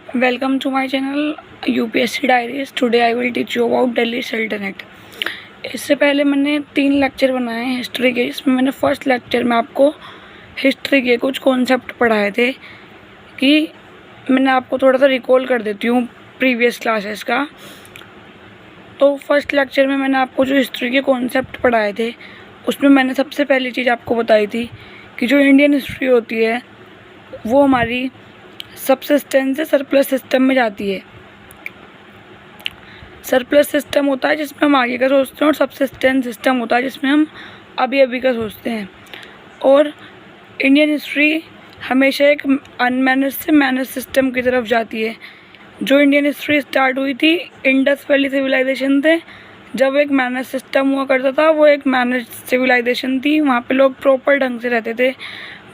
Welcome to my channel UPSC Diaries. Today I will teach you about Delhi Sultanate. इससे पहले मैंने 3 lecture बनाए हैं हिस्ट्री के, जिसमें मैंने फर्स्ट लेक्चर में आपको हिस्ट्री के कुछ कॉन्सेप्ट पढ़ाए थे कि मैंने आपको थोड़ा सा रिकॉल कर देती हूँ प्रीवियस क्लासेस का। तो फर्स्ट लेक्चर में मैंने आपको जो हिस्ट्री के कॉन्सेप्ट पढ़ाए थे उसमें मैंने सबसे पहली चीज़ आपको बताई थी कि जो इंडियन हिस्ट्री होती है वो हमारी सबसिस्टेंस से सरप्लस सिस्टम में जाती है। सरप्लस सिस्टम होता है जिसमें हम आगे का सोचते हैं, और सबसिस्टेंस सिस्टम होता है जिसमें हम अभी अभी का सोचते हैं। और इंडियन हिस्ट्री हमेशा एक अनमैनेज से मैनेज सिस्टम की तरफ जाती है। जो इंडियन हिस्ट्री स्टार्ट हुई थी इंडस वैली सिविलाइजेशन थे, जब एक मैनेज सिस्टम हुआ करता था, वो एक मैनेज सिविलाइजेशन थी, वहाँ पे लोग प्रॉपर ढंग से रहते थे।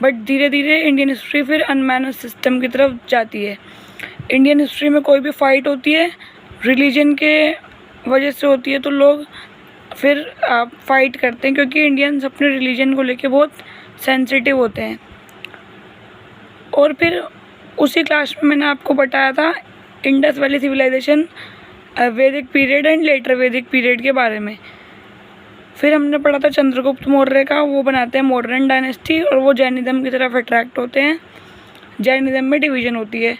बट धीरे धीरे इंडियन हिस्ट्री फिर अनमैनेज सिस्टम की तरफ जाती है। इंडियन हिस्ट्री में कोई भी फाइट होती है रिलीजन के वजह से होती है, तो लोग फिर फाइट करते हैं, क्योंकि इंडियंस अपने रिलीजन को लेके बहुत सेंसिटिव होते हैं। और फिर उसी क्लास में मैंने आपको बताया था इंडस वैली सिविलाइजेशन, वैदिक पीरियड एंड लेटर वैदिक पीरियड के बारे में। फिर हमने पढ़ा था चंद्रगुप्त मौर्य का, वो बनाते हैं मॉडर्न डायनेस्टी, और वो जैनिज़्म की तरफ अट्रैक्ट होते हैं। जैनिज़्म में डिवीज़न होती है।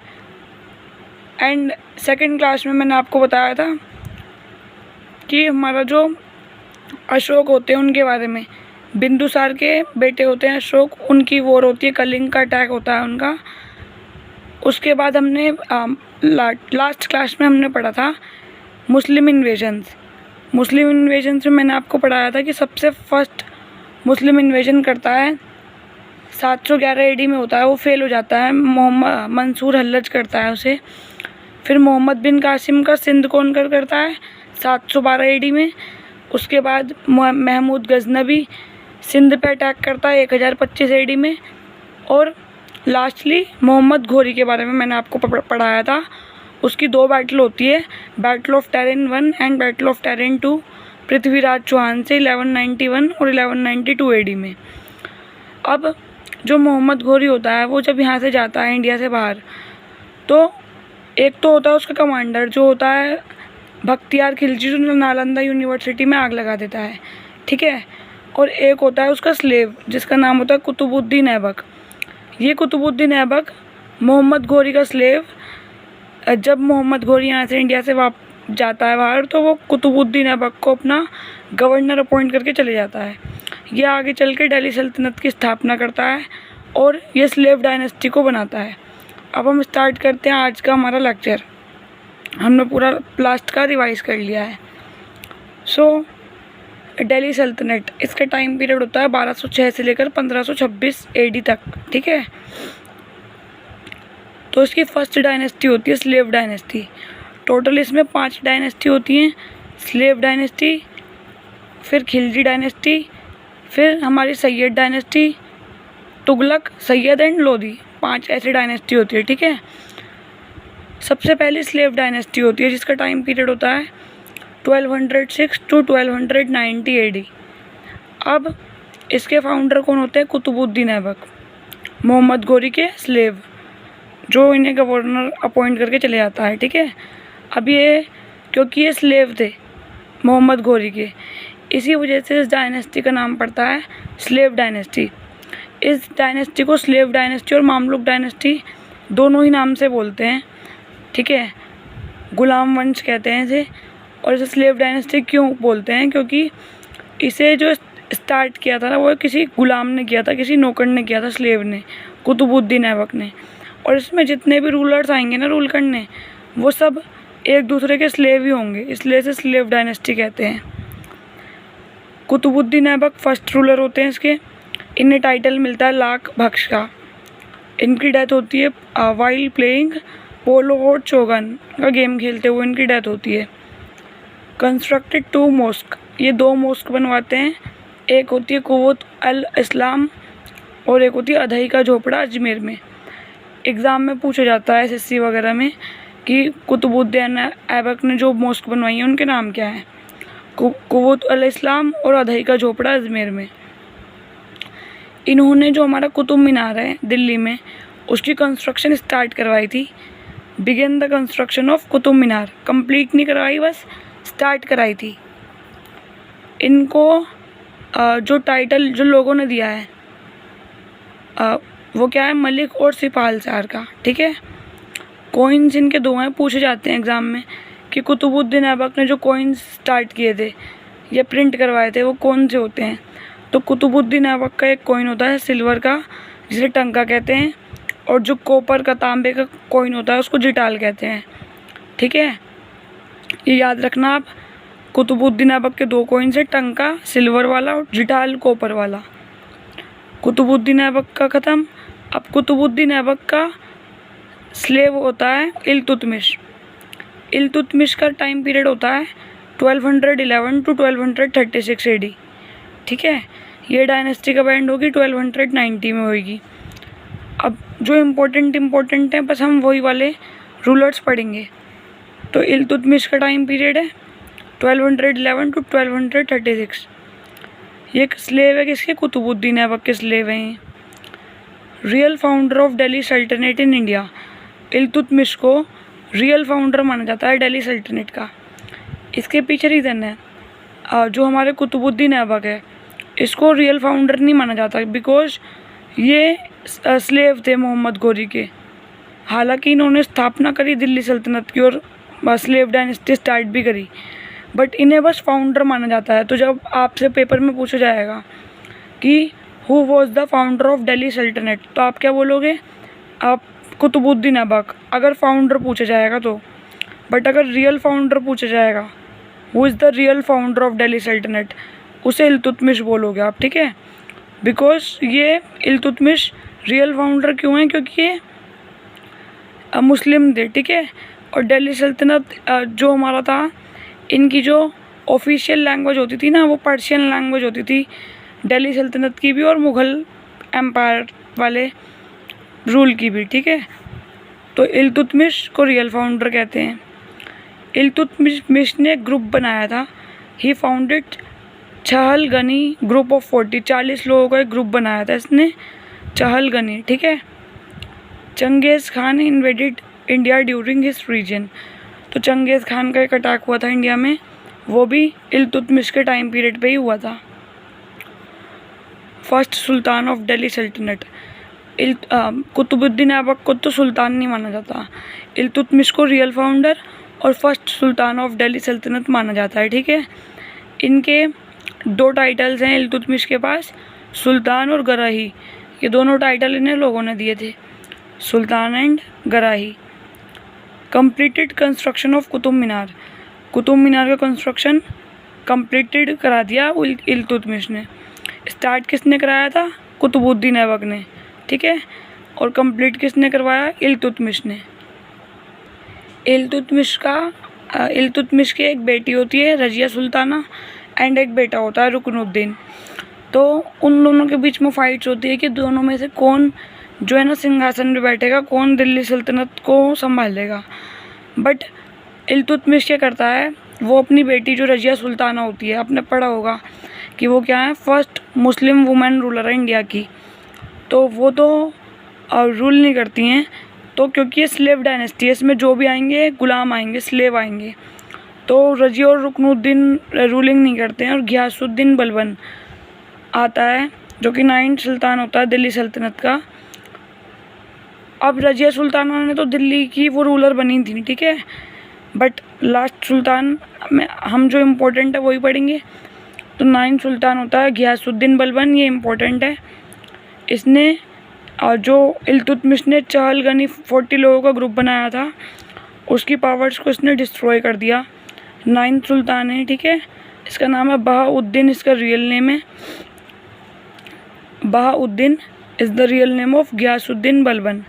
एंड सेकंड क्लास में मैंने आपको बताया था कि हमारा जो अशोक होते हैं उनके बारे में, बिंदुसार के बेटे होते हैं अशोक, उनकी वॉर होती है, कलिंग का अटैक होता है उनका। उसके बाद हमने लास्ट क्लास में हमने पढ़ा था मुस्लिम इन्वेजन्स। मुस्लिम इन्वेजन्स में मैंने आपको पढ़ाया था कि सबसे फर्स्ट मुस्लिम इन्वेजन करता है 711 एडी में होता है, वो फेल हो जाता है, मोहम्मद मंसूर हल्लज करता है उसे। फिर मोहम्मद बिन कासिम का सिंध कॉन्कर करता है 712 एडी में। उसके बाद महमूद गजनबी सिंध पे अटैक करता है 1025 एडी में। और लास्टली मोहम्मद घोरी के बारे में मैंने आपको पढ़ाया था। उसकी 2 बैटल होती है, battle of Tarain 1 and battle of Tarain 2, Prithviraj Chauhan से 1191 और 1192 एडी में। अब जो मोहम्मद घोरी होता है वो जब यहाँ से जाता है इंडिया से बाहर, तो एक तो होता है उसका कमांडर जो होता है बख्तियार खिलजी, जो नालंदा यूनिवर्सिटी में आग लगा देता है, ठीक है। और एक होता है उसका स्लेव जिसका नाम होता है कुतुबुद्दीन ऐबक। ये कुतुबुद्दीन ऐबक मोहम्मद घोरी का स्लेव, जब मोहम्मद घोरी यहाँ से इंडिया से जाता है बाहर, तो वो कुतुबुद्दीन ऐबक को अपना गवर्नर अपॉइंट करके चले जाता है। ये आगे चल के दिल्ली सल्तनत की स्थापना करता है और ये स्लेव डायनेस्टी को बनाता है। अब हम स्टार्ट करते हैं आज का हमारा लेक्चर। हमने पूरा लास्ट का रिवाइज कर लिया है। सो दिल्ली सल्तनत, इसका टाइम पीरियड होता है 1206 से लेकर 1526 एडी तक, ठीक है। तो इसकी फर्स्ट डायनेस्टी होती है स्लेव डायनेस्टी। टोटल इसमें 5 डायनेस्टी होती हैं, स्लेव डायनेस्टी, फिर खिलजी डायनेस्टी, फिर हमारी सैयद डायनेस्टी, तुगलक, सैयद एंड लोधी, 5 ऐसी डायनेस्टी होती है, ठीक है। सबसे पहले स्लेव डायनेस्टी होती है जिसका टाइम पीरियड होता है 1206 टू 1290 एडी। अब इसके फाउंडर कौन होते हैं? कुतुबुद्दीन ऐबक, मोहम्मद घोरी के स्लेव, जो इन्हें गवर्नर अपॉइंट करके चले जाता है, ठीक है। अब ये क्योंकि ये स्लेव थे मोहम्मद घोरी के, इसी वजह से इस डायनेस्टी का नाम पड़ता है स्लेव डायनेस्टी। इस डायनेस्टी को स्लेव डायनेस्टी और मामलुक डायनेस्टी दोनों ही नाम से बोलते हैं, ठीक है। गुलाम वंश कहते हैं इसे। और इसे स्लेव डायनेस्टी क्यों बोलते हैं? क्योंकि इसे जो स्टार्ट किया था ना वो किसी गुलाम ने किया था, किसी नौकर ने किया था, स्लेव ने, कुतुबुद्दीन ऐबक ने। और इसमें जितने भी रूलर्स आएंगे ना रूल करने, वो सब एक दूसरे के स्लेव ही होंगे, इसलिए इसे स्लेव डायनेस्टी कहते हैं। कुतुबुद्दीन ऐबक फर्स्ट रूलर होते हैं इसके। इन्हें टाइटल मिलता है लाख बख्श का। इनकी डेथ होती है वाइल प्लेइंग पोलो और चोगन का गेम खेलते हुए इनकी डेथ होती है। कंस्ट्रक्टेड 2 मॉस्क, ये 2 मॉस्क बनवाते हैं। एक होती है कुव्वत अल इस्लाम और एक होती है अधई का झोपड़ा अजमेर में। एग्ज़ाम में पूछा जाता है एसएससी वगैरह में कि कुतुबुद्दीन ऐबक ने जो मॉस्क बनवाई है उनके नाम क्या है? कुव्वत अल इस्लाम और अधई का झोपड़ा अजमेर में। इन्होंने जो हमारा कुतुब मीनार है दिल्ली में, उसकी कंस्ट्रक्शन स्टार्ट करवाई थी begin the construction of Qutub Minar, complete नहीं करवाई, बस स्टार्ट कराई थी। इनको जो टाइटल जो लोगों ने दिया है वो क्या है, मलिक और सिपालसार का, ठीक है। कॉइन्स इनके दो हैं, पूछे जाते हैं एग्ज़ाम में कि कुतुबुद्दीन ऐबक ने जो कॉइन्स स्टार्ट किए थे या प्रिंट करवाए थे वो कौन से होते हैं। तो कुतुबुद्दीन ऐबक का एक कॉइन होता है सिल्वर का, जिसे टंका कहते हैं, और जो कॉपर का, तांबे का कॉइन होता है उसको जिटाल कहते हैं, ठीक है। ये याद रखना आप, कुतुबुद्दीन ऐबक के दो कॉइन्स है, टंका सिल्वर वाला और जिटाल कॉपर वाला। कुतुबुद्दीन ऐबक का ख़त्म। अब कुतुबुद्दीन ऐबक का स्लेव होता है इल्तुतमिश। इल्तुतमिश का टाइम पीरियड होता है 1211 टू 1236 AD, ठीक है। ये डायनेस्टी कब एंड होगी, 1290 में होगी। अब जो इम्पोर्टेंट हैं बस हम वही वाले रूलर्स पढ़ेंगे। तो इल्तुतमिश का टाइम पीरियड है 1211 टू 1236। ये एक स्लेव है किसके, कुतुबुद्दीन ऐबक के स्लेव हैं। रियल फाउंडर ऑफ दिल्ली सल्तनत इन इंडिया, इल्तुतमिश को रियल फाउंडर माना जाता है दिल्ली सल्तनत का। इसके पीछे रीज़न है, जो हमारे कुतुबुद्दीन ऐबक है इसको रियल फाउंडर नहीं माना जाता, बिकॉज ये स्लेव थे मोहम्मद गोरी के। हालांकि इन्होंने स्थापना करी दिल्ली सल्तनत की और स्लेव डायनेस्टी स्टार्ट भी करी, बट इन्हें बस फाउंडर माना जाता है। तो जब आपसे पेपर में पूछा जाएगा कि who was the founder of Delhi सल्तनत, तो आप क्या बोलोगे, आप कुतुबुद्दीन ऐबक, अगर फाउंडर पूछा जाएगा तो। बट अगर रियल फाउंडर पूछा जाएगा, who is the real founder of Delhi सल्तनत, उसे इल्तुतमिश बोलोगे आप, ठीक है। बिकॉज ये इल्तुतमिश रियल फाउंडर क्यों है, क्योंकि ये मुस्लिम थे, ठीक है। और दिल्ली सल्तनत जो हमारा था, इनकी जो ऑफिशियल लैंग्वेज होती थी ना, वो पर्शियन लैंग्वेज होती थी दिल्ली सल्तनत की भी और मुग़ल एम्पायर वाले रूल की भी, ठीक है। तो इल्तुतमिश को रियल फाउंडर कहते हैं। इल्तुतमिश ने ग्रुप बनाया था, ही फाउंडेड चहलगनी ग्रुप ऑफ 40 लोगों का एक ग्रुप बनाया था इसने, चहलगनी, ठीक है। Genghis Khan invaded India during his reign, तो चंगेज़ खान का एक अटैक हुआ था इंडिया में, वो भी इल्तुतमिश के टाइम पीरियड पे ही हुआ था। फर्स्ट सुल्तान ऑफ दिल्ली सल्तनत, कुतुबुद्दीन ऐबक को तो सुल्तान नहीं माना जाता, इल्तुतमिश को रियल फाउंडर और फर्स्ट सुल्तान ऑफ दिल्ली सल्तनत माना जाता है, ठीक है। इनके दो टाइटल्स हैं इल्तुतमिश के पास, सुल्तान और गराही। ये दोनों टाइटल इन्हें लोगों ने दिए थे, सुल्तान एंड गराही। Completed construction of Qutub Minar, Qutub Minar का कंस्ट्रक्शन कंप्लीटेड करा दिया इल्तुतमिश ने। स्टार्ट किसने कराया था, कुतुबुद्दीन ऐबक ने, ठीक है। और कंप्लीट किसने करवाया, इल्तुतमिश ने। इल्तुतमिश की एक बेटी होती है रजिया सुल्ताना एंड एक बेटा होता है रुकनुद्दीन। तो उन दोनों के बीच में फाइट्स होती है कि दोनों में से कौन जो है ना सिंहासन पे बैठेगा, कौन दिल्ली सल्तनत को संभालेगा। बट इल्तुतमिश क्या करता है, वो अपनी बेटी जो रजिया सुल्ताना होती है, आपने पढ़ा होगा कि वो क्या है, फर्स्ट मुस्लिम वुमेन रूलर है इंडिया की। तो वो तो रूल नहीं करती हैं, तो क्योंकि ये स्लेव डायनेस्टी है, इसमें जो भी आएंगे गुलाम आएंगे, स्लेव आएंगे। तो रजिया और रुकनुद्दीन रूलिंग नहीं करते हैं, और घियासुद्दीन बलबन आता है जो कि 9th सुल्तान होता है दिल्ली सल्तनत का। अब रजिया सुल्ताना ने तो दिल्ली की वो रूलर बनी थी, ठीक है। बट लास्ट सुल्तान में हम जो इम्पोर्टेंट है वही पढ़ेंगे। तो 9th सुल्तान होता है घियासुद्दीन बलबन, ये इम्पोर्टेंट है। इसने जो इल्तुतमिश ने चहलगनी 40 लोगों का ग्रुप बनाया था, उसकी पावर्स को इसने डिस्ट्रॉय कर दिया। 9th सुल्तान है, ठीक है। इसका नाम है बहाउद्दीन, इसका रियल नेम है Bahauddin, is the real name of Ghiyasuddin Balban.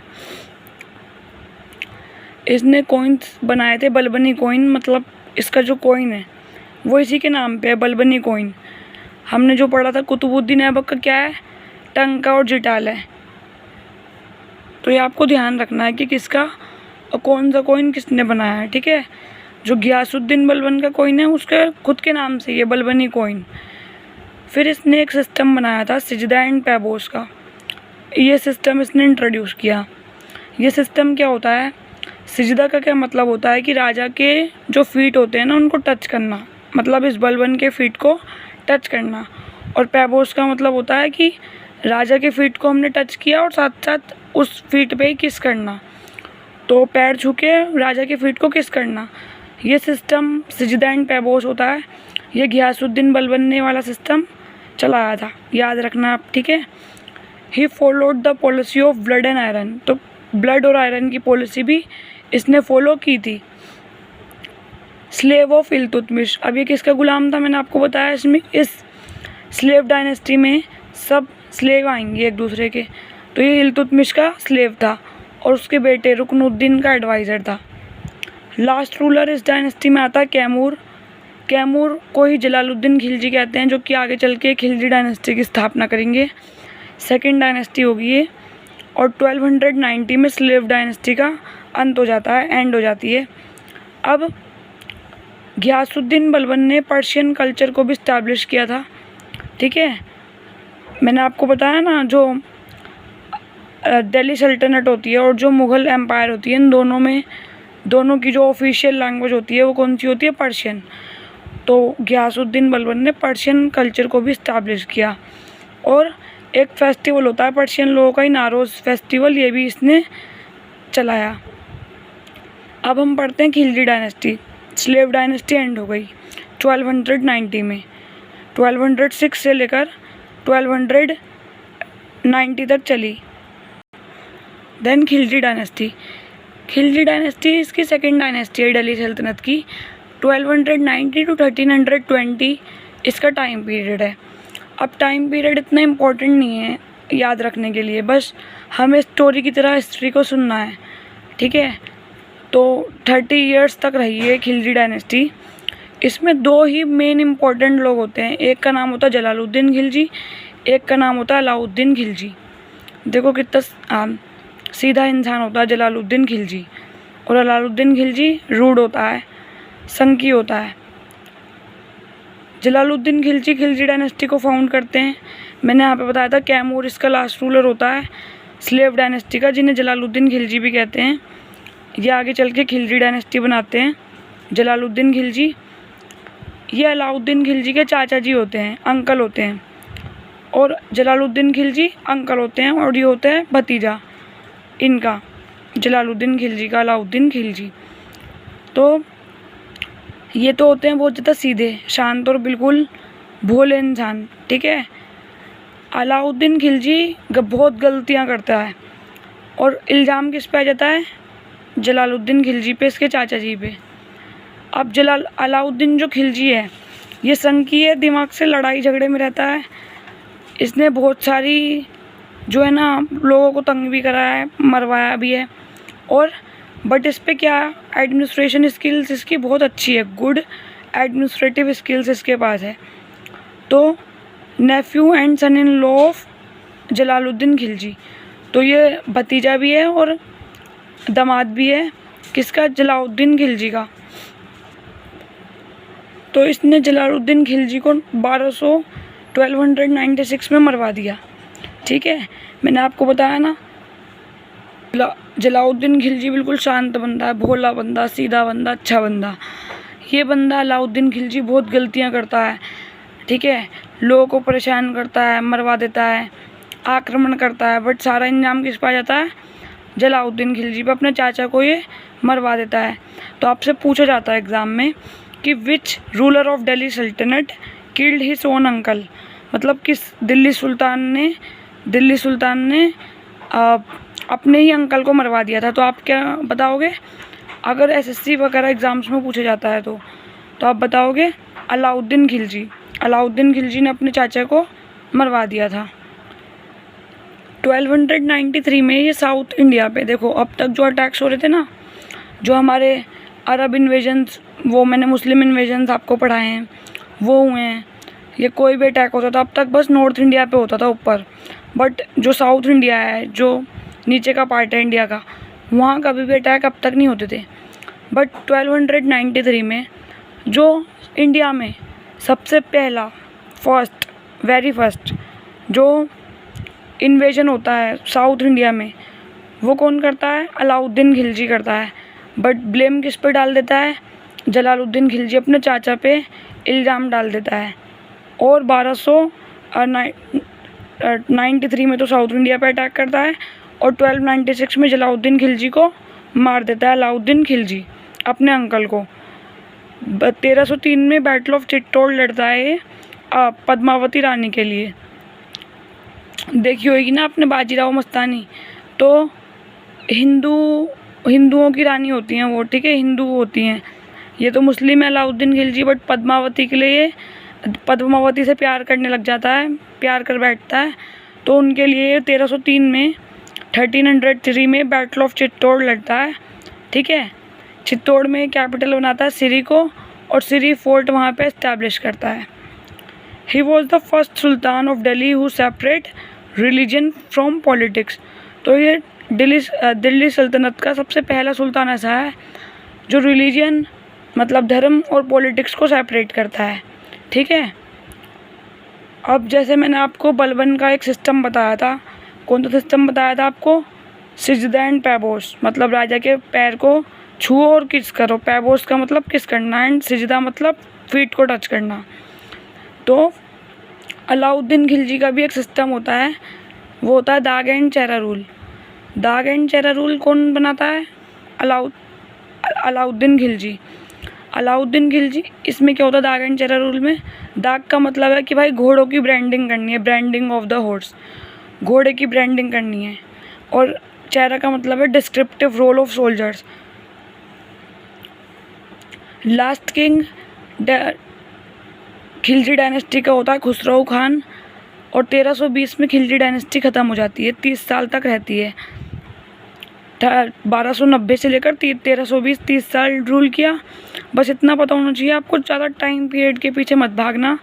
इसने कॉइन्स बनाए थे, बलबनी कॉइन, मतलब इसका जो कॉइन है वो इसी के नाम पे है, बलबनी कॉइन। हमने जो पढ़ा था कुतुबुद्दीन ऐबक का क्या है, टंका और जिटाल है। तो ये आपको ध्यान रखना है कि किसका और कौन सा कॉइन किसने बनाया है, ठीक है। जो घियासुद्दीन बलबन का कॉइन है उसके खुद के नाम से ये बलबनी कॉइन। फिर इसने एक सिस्टम बनाया था सिजदा एंड पैबोस का, ये सिस्टम इसने इंट्रोड्यूस किया। ये सिस्टम क्या होता है, सिजदा का क्या मतलब होता है कि राजा के जो फीट होते हैं ना उनको टच करना, मतलब इस बलबन के फीट को टच करना। और पैबोस का मतलब होता है कि राजा के फीट को हमने टच किया और साथ साथ उस फीट पे ही किस करना, तो पैर छू के राजा के फीट को किस करना। ये सिस्टम सिजदा एंड पैबोस होता है। ये घियासुद्दीन बलबन ने वाला सिस्टम चलाया था, याद रखना आप, ठीक है। He followed the policy of blood and iron, तो ब्लड और आयरन की पॉलिसी भी इसने फॉलो की थी। स्लेव ऑफ इल्तुतमिश, अब ये किसका गुलाम था मैंने आपको बताया। इसमें इस स्लेव डायनेस्टी में सब स्लेव आएंगे एक दूसरे के, तो ये इल्तुतमिश का स्लेव था और उसके बेटे रुकनुद्दीन का एडवाइज़र था। लास्ट रूलर इस डायनेस्टी में आता है कैमूर। कैमूर को ही जलालुद्दीन खिलजी कहते हैं, जो कि आगे चल के खिलजी डायनेस्टी की स्थापना करेंगे। सेकेंड डायनेस्टी होगी ये। और 1290 में स्लेव डायनेस्टी का अंत हो जाता है, एंड हो जाती है। अब घियासुद्दीन बलबन ने पर्शियन कल्चर को भी इस्टेब्लिश किया था, ठीक है। मैंने आपको बताया ना, जो दिल्ली सल्तनत होती है और जो मुग़ल एम्पायर होती है, इन दोनों की जो ऑफिशियल लैंग्वेज होती है वो कौन सी होती है, पर्शियन। तो घियासुद्दीन बलबन ने पर्शियन कल्चर को भी इस्टेब्लिश किया। और एक फेस्टिवल होता है पर्शियन लोगों का ही, नारोज़ फेस्टिवल, ये भी इसने चलाया। अब हम पढ़ते हैं Khilji dynasty. Slave dynasty and हो गई 1290 में। 1206 से लेकर 1290 तक चली। Then Khilji dynasty. Khilji dynasty इसकी सेकेंड डायनेस्टी है दिल्ली सल्तनत की। 1290 टू 1320 इसका टाइम पीरियड है। अब टाइम पीरियड इतना इम्पोर्टेंट नहीं है याद रखने के लिए, बस हमें स्टोरी की तरह हिस्ट्री को सुनना है, ठीक है। तो 30 ईयर्स तक रही है खिलजी डायनेस्टी। इसमें दो ही मेन इम्पोर्टेंट लोग होते हैं, एक का नाम होता है जलालुद्दीन खिलजी, एक का नाम होता है अलाउद्दीन खिलजी। देखो कितना सीधा इंसान होता है जलालुद्दीन खिलजी, और अलाउद्दीन खिलजी रूड होता है, संकी होता है। जलालुद्दीन खिलजी खिलजी डायनेस्टी को फाउंड करते हैं। मैंने यहाँ पे बताया था कैमूर इसका लास्ट रूलर होता है स्लेव डायनेस्टी का, जिन्हें जलालुद्दीन खिलजी भी कहते हैं। ये आगे चल के खिलजी डायनेस्टी बनाते हैं जलालुद्दीन खिलजी। ये अलाउद्दीन खिलजी के चाचा जी होते हैं, अंकल होते हैं, और जलालुद्दीन खिलजी अंकल होते हैं, और ये होता है भतीजा इनका, जलालुद्दीन खिलजी का, अलाउद्दीन खिलजी। तो ये तो होते हैं बहुत ज़्यादा सीधे, शांत और बिल्कुल भोले इंसान, ठीक है। अलाउद्दीन खिलजी बहुत गलतियाँ करता है, और इल्ज़ाम किस पे आ जाता है, जलालुद्दीन खिलजी पे, इसके चाचा जी पे। अब अलाउद्दीन जो खिलजी है ये संकी है, दिमाग से लड़ाई झगड़े में रहता है। इसने बहुत सारी जो है ना लोगों को तंग भी करा है, मरवाया भी है। और बट इस पे क्या, एडमिनिस्ट्रेशन स्किल्स इसकी बहुत अच्छी है, गुड एडमिनिस्ट्रेटिव स्किल्स इसके पास है। तो nephew and son in law of Jalaluddin Khilji, तो ये भतीजा भी है और दामाद भी है किसका, जलालुद्दीन खिलजी का। तो इसने जलालुद्दीन खिलजी को 1296 में मरवा दिया, ठीक है। मैंने आपको बताया ना जलालुद्दीन खिलजी बिल्कुल शांत बंदा है, भोला बंदा, सीधा बंदा, अच्छा बंदा। ये बंदा अलाउद्दीन खिलजी बहुत गलतियां करता है, ठीक है। लोगों को परेशान करता है, मरवा देता है, आक्रमण करता है, बट सारा इंजाम किस पर आ जाता है, जलालुद्दीन खिलजी पे। अपने चाचा को ये मरवा देता है। तो आपसे पूछा जाता है एग्ज़ाम में कि विच रूलर ऑफ दिल्ली सल्तनत किल्ड हिज ओन अंकल, मतलब किस दिल्ली सुल्तान ने अपने ही अंकल को मरवा दिया था। तो आप क्या बताओगे, अगर एसएससी वगैरह एग्ज़ाम्स में पूछा जाता है तो आप बताओगे अलाउद्दीन खिलजी। अलाउद्दीन खिलजी ने अपने चाचा को मरवा दिया था। 1293 में ये साउथ इंडिया पे, देखो अब तक जो अटैक्स हो रहे थे ना, जो हमारे अरब इन्वेजन्स, वो मैंने मुस्लिम इन्वेजन्स आपको पढ़ाए हैं, वो हुए हैं। ये कोई भी अटैक होता था अब तक बस नॉर्थ इंडिया पे होता था ऊपर, बट जो साउथ इंडिया है, जो नीचे का पार्ट है इंडिया का, वहाँ कभी भी अटैक अब तक नहीं होते थे। बट 1293 में जो इंडिया में सबसे पहला वेरी फर्स्ट जो इन्वेजन होता है साउथ इंडिया में, वो कौन करता है, अलाउद्दीन खिलजी करता है। बट ब्लेम किस पे डाल देता है? जलालुद्दीन खिलजी अपने चाचा पे इल्ज़ाम डाल देता है। और 1293 में तो साउथ इंडिया पे अटैक करता है और 1296 में जलालुद्दीन खिलजी को मार देता है अलाउद्दीन खिलजी अपने अंकल को। 1303 में बैटल ऑफ चित्तौड़ लड़ता है पद्मावती रानी के लिए। देखी होगी ना आपने बाजीराव मस्तानी, तो हिंदुओं की रानी होती हैं वो, ठीक है, हिंदू होती हैं। ये तो मुस्लिम है अलाउद्दीन खिलजी, बट पद्मावती के लिए पद्मावती से प्यार करने लग जाता है, प्यार कर बैठता है। तो उनके लिए 1303 में बैटल ऑफ चित्तौड़ लड़ता है, ठीक है। चित्तौड़ में कैपिटल बनाता है सिरी को और सिरी फोर्ट वहाँ पे इस्टेब्लिश करता है। He was the first sultan of Delhi who separate religion from politics. तो ये दिल्ली सल्तनत का सबसे पहला सुल्तान ऐसा है जो रिलीजन मतलब धर्म और पॉलिटिक्स को सेपरेट करता है, ठीक है। अब जैसे मैंने आपको बलबन का एक सिस्टम बताया था, कौन सा सिस्टम बताया था आपको? सिजदा एंड पैबोस, मतलब राजा के पैर को छुओ और किस करो। पैबोस का मतलब किस करना एंड सिजदा मतलब फीट को टच करना। तो अलाउद्दीन खिलजी का भी एक सिस्टम होता है, वो होता है दाग एंड चेहरा रूल। दाग एंड चेहरा रूल कौन बनाता है? अलाउद्दीन खिलजी। अलाउद्दीन खिलजी, इसमें क्या होता है दाग एंड चेहरा रूल में? दाग का मतलब है कि भाई घोड़ों की ब्रांडिंग करनी है, ब्रांडिंग ऑफ द हॉर्स, घोड़े की ब्रांडिंग करनी है। और चेहरा का मतलब है descriptive role of soldiers. Last king Khilji dynasty का होता है खुसरो खान और 1320 में खिलजी डायनेस्टी ख़त्म हो जाती है, 30 साल तक रहती है। 1290 से लेकर 1320 30 साल रूल किया। बस इतना पता होना चाहिए आपको, ज़्यादा टाइम पीरियड के पीछे मत भागना।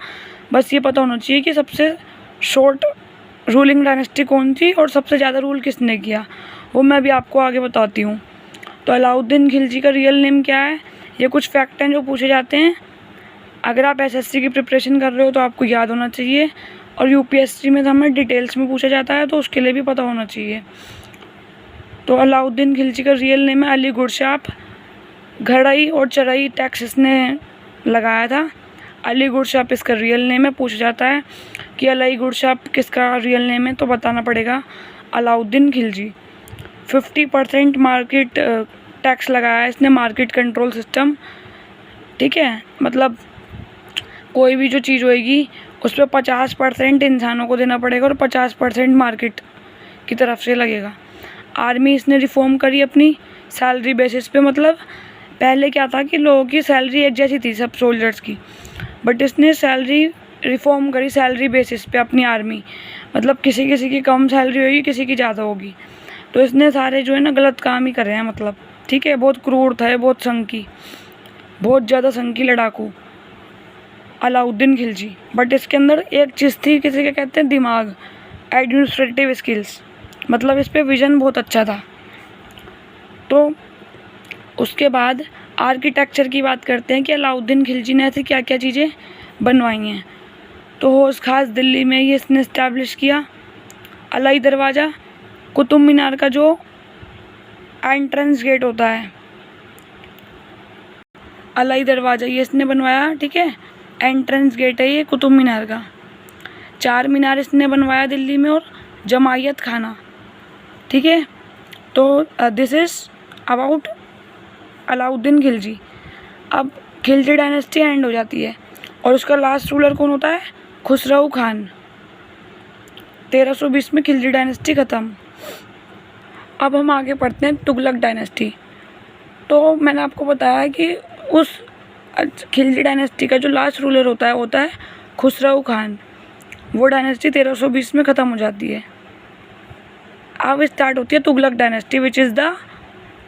बस ये पता होना चाहिए कि सबसे शॉर्ट रूलिंग डायनेस्टी कौन थी और सबसे ज़्यादा रूल किसने किया, वो मैं भी आपको आगे बताती हूँ। तो अलाउद्दीन खिलजी का रियल नेम क्या है? ये कुछ फैक्ट हैं जो पूछे जाते हैं। अगर आप एसएससी की प्रिपरेशन कर रहे हो तो आपको याद होना चाहिए, और यूपीएससी में तो हमें डिटेल्स में पूछा जाता है तो उसके लिए भी पता होना चाहिए। तो अलाउद्दीन खिलजी का रियल नेम है अली गुरशाप। घड़ाई और चराई टैक्स इसने लगाया था। अली गुरशाप इसका रियल नेम है। पूछा जाता है कि अली गुरशाप किसका रियल नेम है, तो बताना पड़ेगा अलाउद्दीन खिलजी। 50% मार्केट टैक्स लगाया है इसने, मार्केट कंट्रोल सिस्टम, ठीक है। मतलब कोई भी जो चीज़ होएगी उस पर 50% इंसानों को देना पड़ेगा और 50% मार्केट की तरफ से लगेगा। आर्मी इसने रिफॉर्म करी अपनी सैलरी बेसिस पे। मतलब पहले क्या था कि लोगों की सैलरी एक जैसी थी सब सोल्जर्स की, बट इसने सैलरी रिफॉर्म करी सैलरी बेसिस पे अपनी आर्मी। मतलब किसी किसी की कम सैलरी होगी, किसी की ज़्यादा होगी। तो इसने सारे जो है ना गलत काम ही करे हैं, मतलब ठीक है। बहुत क्रूर था, बहुत संकी, बहुत ज़्यादा संकी लड़ाकू अलाउद्दीन खिलजी। बट इसके अंदर एक चीज़ थी, किसी के कहते हैं दिमाग, एडमिनिस्ट्रेटिव स्किल्स, मतलब इस पर विज़न बहुत अच्छा था। तो उसके बाद आर्किटेक्चर की बात करते हैं कि अलाउद्दीन खिलजी ने ऐसी क्या क्या चीज़ें बनवाई हैं। तो हौज़ खास दिल्ली में ये इसने इस्टेब्लिश किया। अलाई दरवाज़ा, कुतुब मीनार का जो एंट्रेंस गेट होता है, अलाई दरवाज़ा ये इसने बनवाया, ठीक है। एंट्रेंस गेट है ये कुतुब मीनार का। 4 मीनार इसने बनवाया दिल्ली में, और जमायत खाना, ठीक है। तो this is about Alauddin Khilji. अब खिलजी डायनेस्टी एंड हो जाती है और उसका लास्ट रूलर कौन होता है? खुसरो खान। 1320 में खिलजी डायनेस्टी ख़त्म। अब हम आगे पढ़ते हैं तुगलक डायनेस्टी। तो मैंने आपको बताया कि उस खिलजी डायनेस्टी का जो लास्ट रूलर होता है खुसरो खान। वो डायनेस्टी 1320 में ख़त्म हो जाती है। अब स्टार्ट होती है Tughlaq dynasty, which is the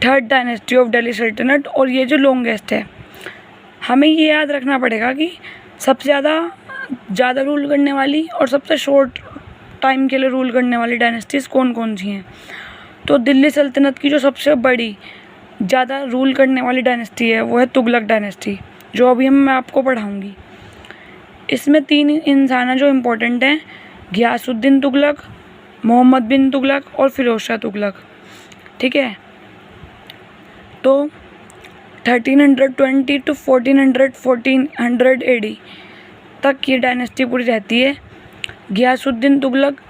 3rd dynasty of Delhi सल्तनत, और ये जो लॉन्गेस्ट है। हमें ये याद रखना पड़ेगा कि सबसे ज़्यादा रूल करने वाली और सबसे शॉर्ट टाइम के लिए रूल करने वाली डायनेस्टीज़ कौन कौन सी हैं। तो दिल्ली सल्तनत की जो सबसे बड़ी ज़्यादा रूल करने वाली डायनेस्टी है वो है तुगलक डायनेस्टी, जो अभी मैं आपको पढ़ाऊँगी। इसमें 3 इंसान हैं जो इम्पोर्टेंट हैं, गियासुद्दीन तुगलक, मोहम्मद बिन तुगलक और फिरोज शाह तुगलक, ठीक है। तो 1320 to 1414 AD तक ये डायनेस्टी पूरी रहती है। गियासुद्दीन तुगलक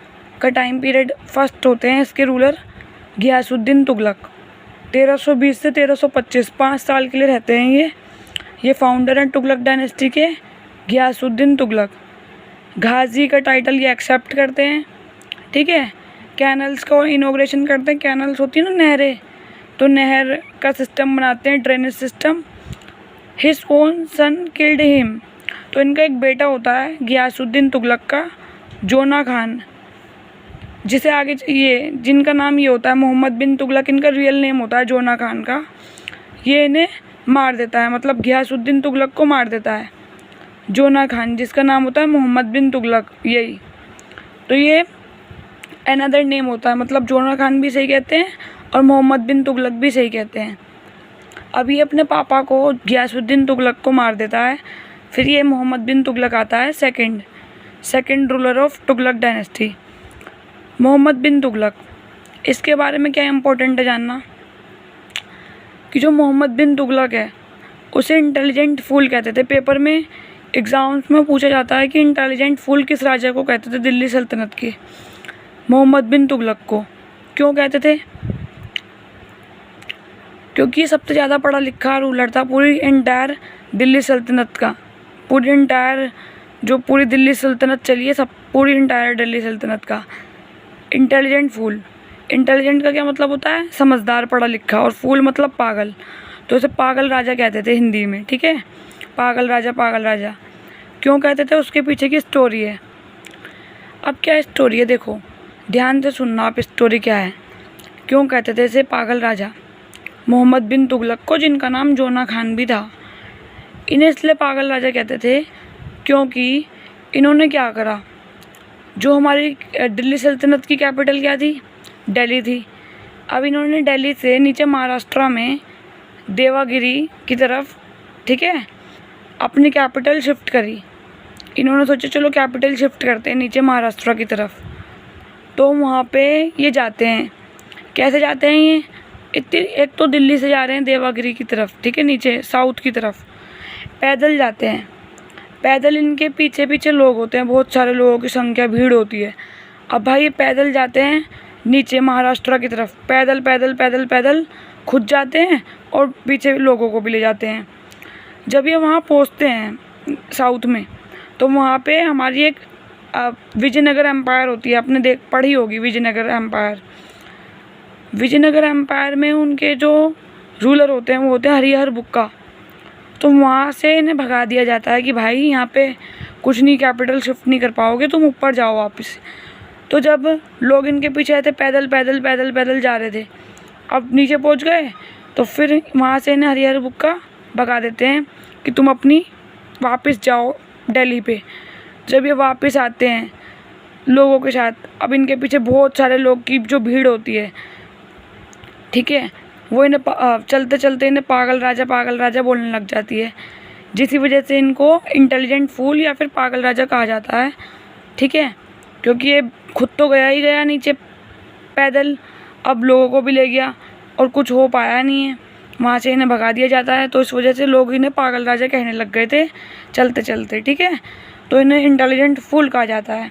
का टाइम पीरियड फर्स्ट होते हैं इसके रूलर गियासुद्दीन तुगलक, 1320 से 1325, 5 साल के लिए रहते हैं ये फाउंडर हैं तुगलक डायनेस्टी के गियासुद्दीन तुगलक। गाजी का टाइटल ये एक्सेप्ट करते हैं, ठीक है। कैनल्स का इनॉग्रेशन करते हैं, कैनल्स होती है ना नहरें, तो नहर का सिस्टम बनाते हैं, drainage system. His own son killed him, तो इनका एक बेटा होता है गियासुद्दीन तुगलक का, जोना खान, जिसे आगे ये जिनका नाम ये होता है मोहम्मद बिन तुगलक, इनका रियल नेम होता है जोना खान का। ये इन्हें मार देता है, मतलब गियासुद्दीन तुगलक को मार देता है जोना खान, जिसका नाम होता है मोहम्मद बिन तुगलक, यही। तो ये अनदर नेम होता है, मतलब जोना खान भी सही कहते हैं और मोहम्मद बिन तुगलक भी सही कहते हैं। अब ये अपने पापा को गियासुद्दीन तुगलक को मार देता है। फिर ये मोहम्मद बिन तुगलक आता है second ruler of Tughlaq dynasty, Mohammad bin Tughlaq. इसके बारे में क्या इम्पोर्टेंट है जानना कि जो मोहम्मद बिन तुगलक है उसे इंटेलिजेंट फूल कहते थे। पेपर में एग्ज़ाम्स में पूछा जाता है कि इंटेलिजेंट फूल किस राजा को कहते थे दिल्ली सल्तनत के, मोहम्मद बिन तुगलक को। क्यों कहते थे? क्योंकि ये सबसे ज़्यादा पढ़ा लिखा रूलर था पूरी एंटायर दिल्ली सल्तनत का, पूरी एंटायर जो पूरी दिल्ली सल्तनत चली है, सब पूरी एंटायर दिल्ली सल्तनत का। इंटेलिजेंट फूल, इंटेलिजेंट का क्या मतलब होता है? समझदार, पढ़ा लिखा, और फूल मतलब पागल, तो इसे पागल राजा कहते थे हिंदी में, ठीक है। पागल राजा क्यों कहते थे, उसके पीछे की स्टोरी है। अब क्या स्टोरी है देखो, ध्यान से सुनना आप, स्टोरी क्या है। क्यों कहते थे इसे पागल राजा मोहम्मद बिन तुगलक को, जिनका नाम जोना खान भी था। इन्हें इसलिए पागल राजा कहते थे क्योंकि इन्होंने क्या करा, जो हमारी दिल्ली सल्तनत की कैपिटल क्या थी, दिल्ली थी। अब इन्होंने दिल्ली से नीचे महाराष्ट्र में देवागिरी की तरफ, ठीक है, अपनी कैपिटल शिफ्ट करी। इन्होंने सोचा चलो कैपिटल शिफ्ट करते हैं नीचे महाराष्ट्र की तरफ। तो वहाँ पे ये जाते हैं, कैसे जाते हैं ये, एक तो दिल्ली से जा रहे हैं देवागिरी की तरफ, ठीक है, नीचे साउथ की तरफ पैदल जाते हैं। पैदल इनके पीछे पीछे लोग होते हैं, बहुत सारे लोगों की संख्या, भीड़ होती है। अब भाई ये पैदल जाते हैं नीचे महाराष्ट्र की तरफ, पैदल पैदल पैदल पैदल खुद जाते हैं और पीछे लोगों को भी ले जाते हैं। जब ये वहाँ पहुँचते हैं साउथ में, तो वहाँ पे हमारी एक विजयनगर एम्पायर होती है, आपने पढ़ी होगी विजयनगर एम्पायर। विजयनगर एम्पायर में उनके जो रूलर होते हैं वो होते हैं हरिहर बुक्का। तो वहाँ से इन्हें भगा दिया जाता है कि भाई यहाँ पे कुछ नहीं, कैपिटल शिफ्ट नहीं कर पाओगे, तुम ऊपर जाओ वापस। तो जब लोग इनके पीछे आए थे, पैदल पैदल पैदल पैदल जा रहे थे, अब नीचे पहुँच गए, तो फिर वहाँ से इन्हें हरिहर बुक्का भगा देते हैं कि तुम अपनी वापस जाओ दिल्ली पे। जब ये वापस आते हैं लोगों के साथ, अब इनके पीछे बहुत सारे लोग की जो भीड़ होती है, ठीक है, वो इन्हें चलते चलते इन्हें पागल राजा बोलने लग जाती है, जिसकी वजह से इनको इंटेलिजेंट फूल या फिर पागल राजा कहा जाता है, ठीक है। क्योंकि ये खुद तो गया ही गया नीचे पैदल, अब लोगों को भी ले गया और कुछ हो पाया नहीं है, वहाँ से इन्हें भगा दिया जाता है। तो इस वजह से लोग इन्हें पागल राजा कहने लग गए थे चलते चलते, ठीक है। तो इन्हें इंटेलिजेंट फूल कहा जाता है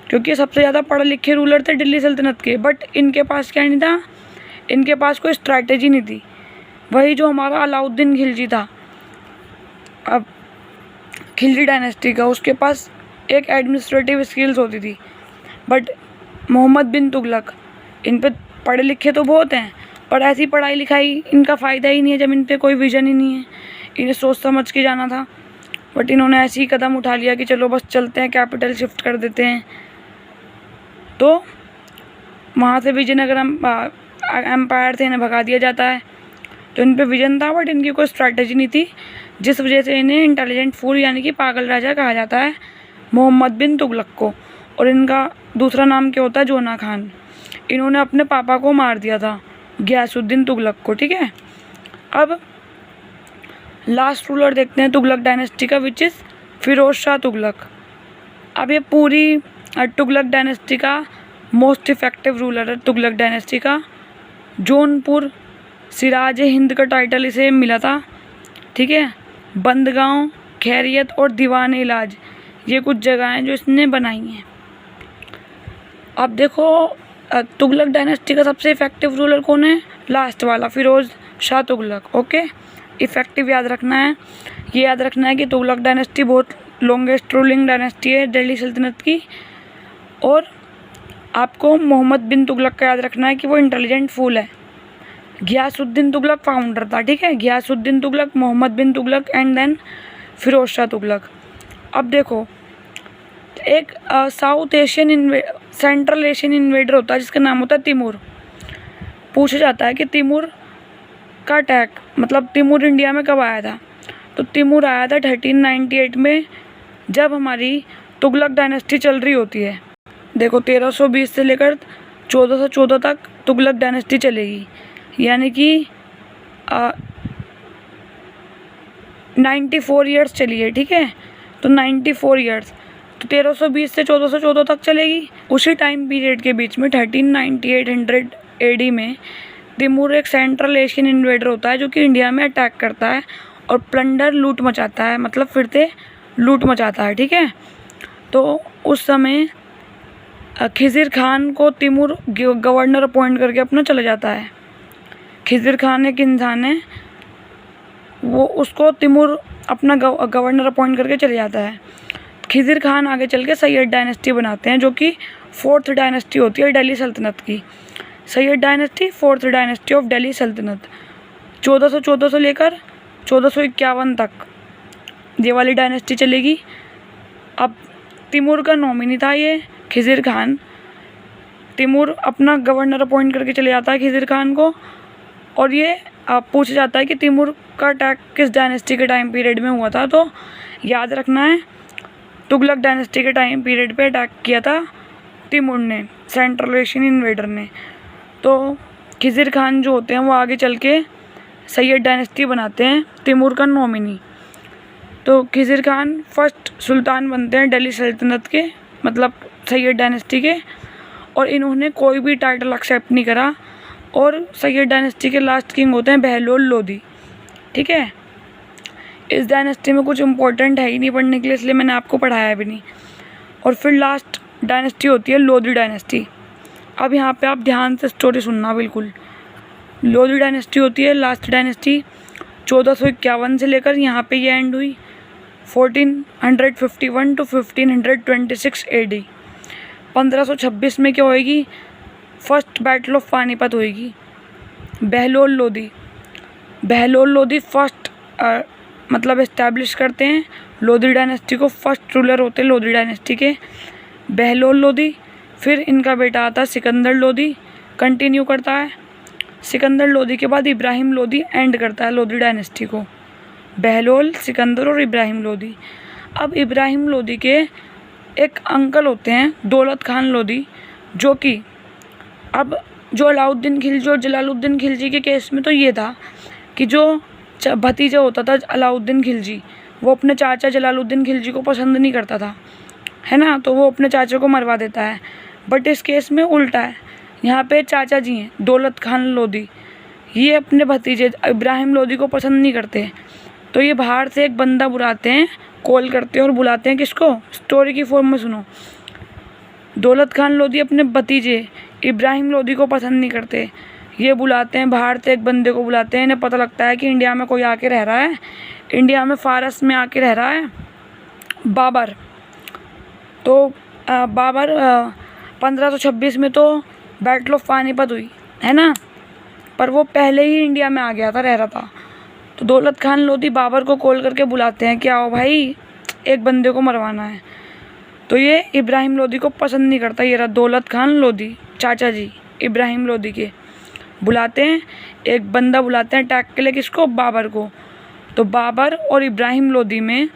क्योंकि सबसे ज़्यादा पढ़े लिखे रूलर थे दिल्ली सल्तनत के। बट इनके पास क्या नहीं था, इनके पास कोई स्ट्रैटेजी नहीं थी। वही जो हमारा अलाउद्दीन खिलजी था, अब खिलजी डायनेस्टी का, उसके पास एक एडमिनिस्ट्रेटिव स्किल्स होती थी। बट मोहम्मद बिन तुगलक, इन पे पढ़े लिखे तो बहुत हैं, पर ऐसी पढ़ाई लिखाई इनका फ़ायदा ही नहीं है जब इन पे कोई विजन ही नहीं है। इन्हें सोच समझ के जाना था, बट इन्होंने ऐसे ही कदम उठा लिया कि चलो बस चलते हैं, कैपिटल शिफ्ट कर देते हैं। तो वहाँ से विजयनगर एम्पायर थे, इन्हें भगा दिया जाता है। तो इन पे विजन था बट इनकी कोई स्ट्रैटेजी नहीं थी, जिस वजह से इन्हें इंटेलिजेंट फूल यानी कि पागल राजा कहा जाता है मोहम्मद बिन तुगलक को। और इनका दूसरा नाम क्या होता है, जोना खान। इन्होंने अपने पापा को मार दिया था गियासुद्दीन तुगलक को, ठीक है। अब लास्ट रूलर देखते हैं तुगलक डायनेस्टी का, विच इज़ फिरोज शाह तुगलक। अब ये पूरी तुगलक डायनेस्टी का मोस्ट इफेक्टिव रूलर है। तुगलक डायनेस्टी का जौनपुर सिराज हिंद का टाइटल इसे मिला था ठीक है। बंदगांव, खैरियत और दीवान इलाज, ये कुछ जगह हैं जो इसने बनाई हैं। अब देखो तुगलक डायनेस्टी का सबसे इफेक्टिव रूलर कौन है? लास्ट वाला, फिरोज शाह तुगलक। ओके, इफेक्टिव याद रखना है। ये याद रखना है कि तुगलक डायनेस्टी बहुत लॉन्गेस्ट रूलिंग डायनेस्टी है दिल्ली सल्तनत की। और आपको मोहम्मद बिन तुगलक का याद रखना है कि वो इंटेलिजेंट फूल है। घियासुद्दीन तुगलक फाउंडर था, ठीक है। Ghiyasuddin Tughlaq, Mohammad bin Tughlaq and then Firoz Shah Tughlaq. अब देखो एक south Asian central Asian invader होता है जिसका नाम होता है तिमूर। पूछा जाता है कि तिमूर का अटैक, मतलब तिमूर इंडिया में कब आया था? तो तिमूर आया था 1398 में, जब हमारी तुगलक डायनेस्टी चल रही होती है। देखो 1320 से लेकर 1414 तक तुगलक डायनेस्टी चलेगी, यानी कि 94 ईयर्स चली है, ठीक है। तो 94 ईयर्स, तो 1320 से 1414 तक चलेगी। उसी टाइम पीरियड के बीच में 1398 AD में तिमूर एक सेंट्रल एशियन इन्वेडर होता है जो कि इंडिया में अटैक करता है और प्लंडर लूट मचाता है, मतलब फिर से लूट मचाता है, ठीक है। तो उस समय खिज़िर खान को तिमूर गवर्नर अपॉइंट करके अपना चला जाता है। खिज़िर खान एक इंसान है, वो उसको तिमूर अपना गवर्नर अपॉइंट करके चले जाता है। खिज़िर खान आगे चल के सैयद डायनेस्टी बनाते हैं जो कि 4th डायनेस्टी होती है दिल्ली सल्तनत की। Syed dynasty 4th dynasty of Delhi सल्तनत 1414 से लेकर 1451 तक ये वाली डायनेस्टी चलेगी। अब तिमूर का नॉमिनी था ये खिज़िर खान। तिमूर अपना गवर्नर अपॉइंट करके चले जाता है खिज़िर खान को। और ये पूछा जाता है कि तिमूर का अटैक किस डायनेस्टी के टाइम पीरियड में हुआ था? तो याद रखना है तुगलक डायनेस्टी के टाइम पीरियड पे अटैक किया था तिमूर ने, सेंट्रल एशियन इन्वेडर ने। तो खिज़िर खान जो होते हैं वो आगे चल के सैयद डायनेस्टी बनाते हैं, तिमूर का नॉमिनी। तो खिज़िर खान फर्स्ट सुल्तान बनते हैं दिल्ली सल्तनत के, मतलब सैयद डायनेस्टी के। और इन्होंने कोई भी टाइटल एक्सेप्ट नहीं करा। और सैयद डायनेस्टी के लास्ट किंग होते हैं बहलोल लोदी, ठीक है। इस डायनेस्टी में कुछ इंपॉर्टेंट है ही नहीं पढ़ने के लिए, इसलिए मैंने आपको पढ़ाया भी नहीं। और फिर लास्ट डायनेस्टी होती है लोधी डायनेस्टी। अब यहाँ पे आप ध्यान से स्टोरी सुनना बिल्कुल। लोधी डायनेस्टी होती है लास्ट डायनेस्टी, 1451 से लेकर यहाँ पे ये एंड हुई 1451 to 1526 AD। 1526 में क्या होएगी? फर्स्ट बैटल ऑफ पानीपत होएगी। बहलोल लोधी फर्स्ट मतलब इस्टेब्लिश करते हैं लोधी डायनेस्टी को। फर्स्ट रूलर होते हैं लोधी डायनेस्टी के बहलोल लोधी। फिर इनका बेटा आता है सिकंदर लोधी, कंटिन्यू करता है। सिकंदर लोधी के बाद इब्राहिम लोधी एंड करता है लोधी डायनेस्टी को। बहलोल, सिकंदर और इब्राहिम लोधी। अब इब्राहिम लोधी के एक अंकल होते हैं दौलत खान लोधी, जो कि अब जो अलाउद्दीन खिलजी और जलालुद्दीन खिलजी के केस में तो ये था कि जो भतीजा होता था अलाउद्दीन खिलजी, वो अपने चाचा जलालुद्दीन खिलजी को पसंद नहीं करता था, है ना। तो वो अपने चाचा को मरवा देता है। बट इस केस में उल्टा है, यहाँ पे चाचा जी हैं दौलत खान लोधी, ये अपने भतीजे इब्राहिम लोधी को पसंद नहीं करते। तो ये बाहर से एक बंदा बुलाते हैं, कॉल करते हैं और बुलाते हैं किसको? स्टोरी की फॉर्म में सुनो। दौलत खान लोधी अपने भतीजे इब्राहिम लोधी को पसंद नहीं करते। ये बुलाते हैं, बाहर से एक बंदे को बुलाते हैं। इन्हें पता लगता है कि इंडिया में कोई आके रह रहा है, इंडिया में फारस में आके रह रहा है बाबर। तो बाबर 1526 में तो बैटल ऑफ पानीपत हुई, है ना, पर वो पहले ही इंडिया में आ गया था, रह रहा था। तो दौलत खान लोधी बाबर को कॉल करके बुलाते हैं कि आओ भाई, एक बंदे को मरवाना है। तो ये इब्राहिम लोधी को पसंद नहीं करता। ये रहा दौलत खान लोधी, चाचा जी इब्राहिम लोधी के। बुलाते हैं, एक बंदा बुलाते हैं अटैक के लिए, किसको? बाबर को। तो बाबर और इब्राहिम लोधी में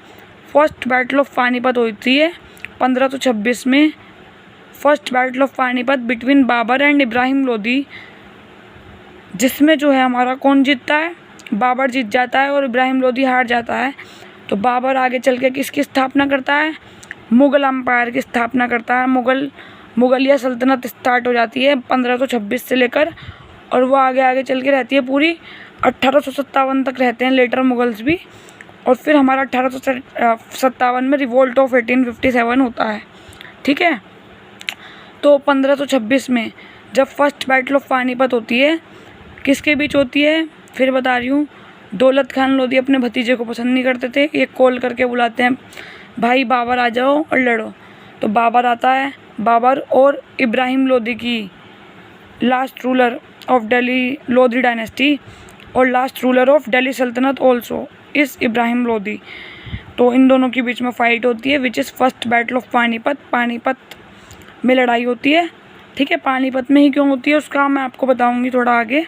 फर्स्ट बैटल ऑफ पानीपत होती है 1526 में। First battle of Panipat between Babur and Ibrahim Lodhi, जिसमें जो है हमारा कौन जीतता है? बाबर जीत जाता है और इब्राहिम लोधी हार जाता है। तो बाबर आगे चल के किसकी स्थापना करता है? मुग़ल अम्पायर की स्थापना करता है। मुग़लिया सल्तनत स्टार्ट हो जाती है 1526 से लेकर, और वो आगे आगे चल के रहती है पूरी 1857 तक रहते हैं लेटर मुगल्स भी, और फिर हमारा 1857 में रिवोल्ट ऑफ 1857 होता है, ठीक है। तो 1526 में जब फर्स्ट बैटल ऑफ पानीपत होती है, किसके बीच होती है फिर बता रही हूँ। दौलत खान लोधी अपने भतीजे को पसंद नहीं करते थे, ये कॉल करके बुलाते हैं, भाई बाबर आ जाओ और लड़ो। तो बाबर आता है, बाबर और इब्राहिम लोधी की last ruler of Delhi Lodhi dynasty और लास्ट रूलर ऑफ दिल्ली सल्तनत ऑल्सो इस इब्राहिम लोधी। तो इन दोनों के बीच में फाइट होती है, which is first battle of Panipat. Panipat में लड़ाई होती है, ठीक है। पानीपत में ही क्यों होती है उसका मैं आपको बताऊंगी थोड़ा आगे,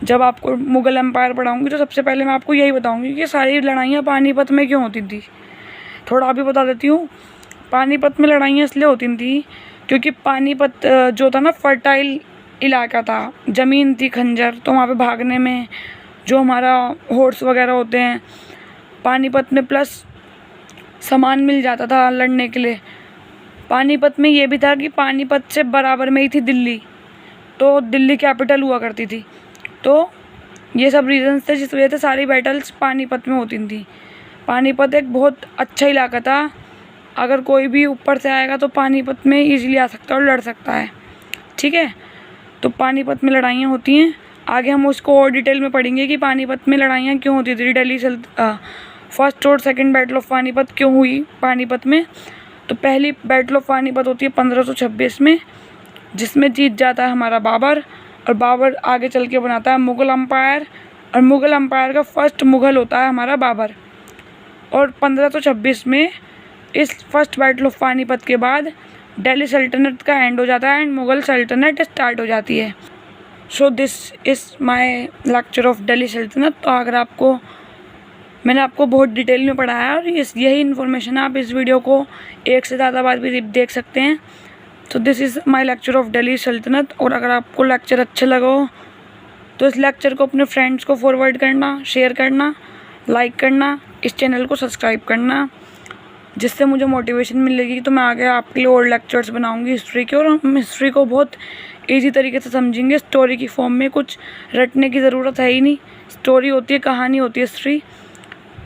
जब आपको मुग़ल एम्पायर पढ़ाऊंगी तो सबसे पहले मैं आपको यही बताऊंगी कि सारी लड़ाइयाँ पानीपत में क्यों होती थी। थोड़ा अभी बता देती हूँ, पानीपत में लड़ाइयाँ इसलिए होती थी क्योंकि पानीपत जो था ना फर्टाइल इलाका था, ज़मीन थी खंजर, तो वहाँ पे भागने में जो हमारा हॉर्स वगैरह होते हैं पानीपत में, प्लस सामान मिल जाता था लड़ने के लिए। पानीपत में ये भी था कि पानीपत से बराबर में ही थी दिल्ली, तो दिल्ली कैपिटल हुआ करती थी। तो ये सब रीजंस थे जिस वजह से सारी बैटल्स पानीपत में होती थी। पानीपत एक बहुत अच्छा इलाका था, अगर कोई भी ऊपर से आएगा तो पानीपत में ईजिली आ सकता है और लड़ सकता है, ठीक है। तो पानीपत में लड़ाइयाँ होती हैं, आगे हम उसको और डिटेल में पढ़ेंगे कि पानीपत में लड़ाइयाँ क्यों होती थी, दिल्ली फर्स्ट और सेकंड बैटल ऑफ पानीपत क्यों हुई पानीपत में। तो पहली बैटल ऑफ पानीपत होती है 1526 में, जिसमें जीत जाता है हमारा बाबर, और बाबर आगे चल के बनाता है मुग़ल अम्पायर, और मुग़ल अम्पायर का फर्स्ट मुग़ल होता है हमारा बाबर। और 1526 में इस फर्स्ट बैटल ऑफ पानीपत के बाद दिल्ली सल्तनत का एंड हो जाता है एंड मुग़ल सल्तनत स्टार्ट हो जाती है। So this is my lecture of Delhi सल्तनत। तो अगर मैंने आपको बहुत डिटेल में पढ़ाया है और यही इन्फॉर्मेशन आप इस वीडियो को एक से ज़्यादा बार भी देख सकते हैं। तो this is my lecture of Delhi सल्तनत। और अगर आपको लेक्चर अच्छा लगा हो तो इस लेक्चर को अपने फ्रेंड्स को फॉरवर्ड करना, शेयर करना, लाइक करना, इस चैनल को सब्सक्राइब करना, जिससे मुझे मोटिवेशन मिलेगी तो मैं आगे आपके लिए और लेक्चर्स बनाऊंगी हिस्ट्री के। और हम हिस्ट्री को बहुत ईजी तरीके से समझेंगे, स्टोरी की फॉर्म में, कुछ रटने की ज़रूरत है ही नहीं। स्टोरी होती है, कहानी होती है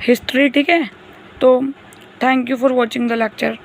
हिस्ट्री, ठीक है। तो thank you for watching the lecture.